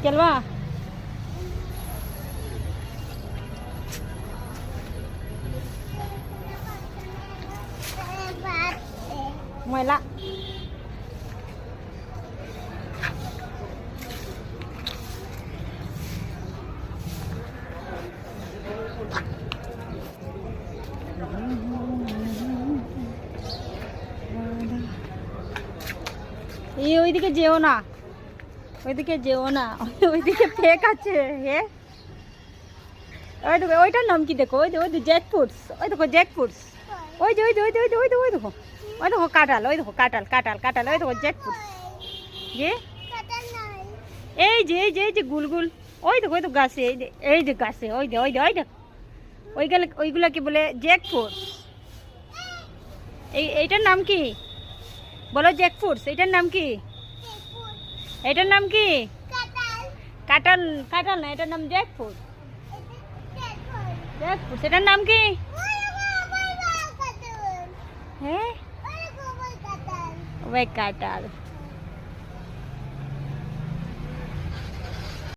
খেলবা? ময়লা এই ওইদিকে যেও না, ওইদিকে যেও না, ওইদিকে ফেক আছে। হে ওই দেখো, ওইটার নাম কি দেখো? ওই দেখো জ্যাকফ্রুটস, ওই দেখো জ্যাকফ্রুটস, ওই যে ওই যে ওই যে ওই যে ওই দেখো, ওই দেখো, ওই দেখো কাঁঠাল, ওই দেখো কাঁঠাল কাঁঠাল কাঁঠাল, ওই দেখো জ্যাকফ্রুটস। যে এই যে এই যে এই যে গুলগুল, ওই দেখো ওই তো গাছে, এই যে গাছে, ওই যে ওই যে ওই দেখো, ওইগুলা কি বলে? জ্যাকফ্রুটস। এইটার নাম কি বলো? জ্যাকফ্রুটস। এইটার নাম কি? এটার নাম কি? কাঁঠাল। কাঁঠাল না, এটার নাম জ্যাকফ্রুট। জ্যাকফ্রুট, এটার নাম কি? হ্যাঁ, ওই কাঁঠাল।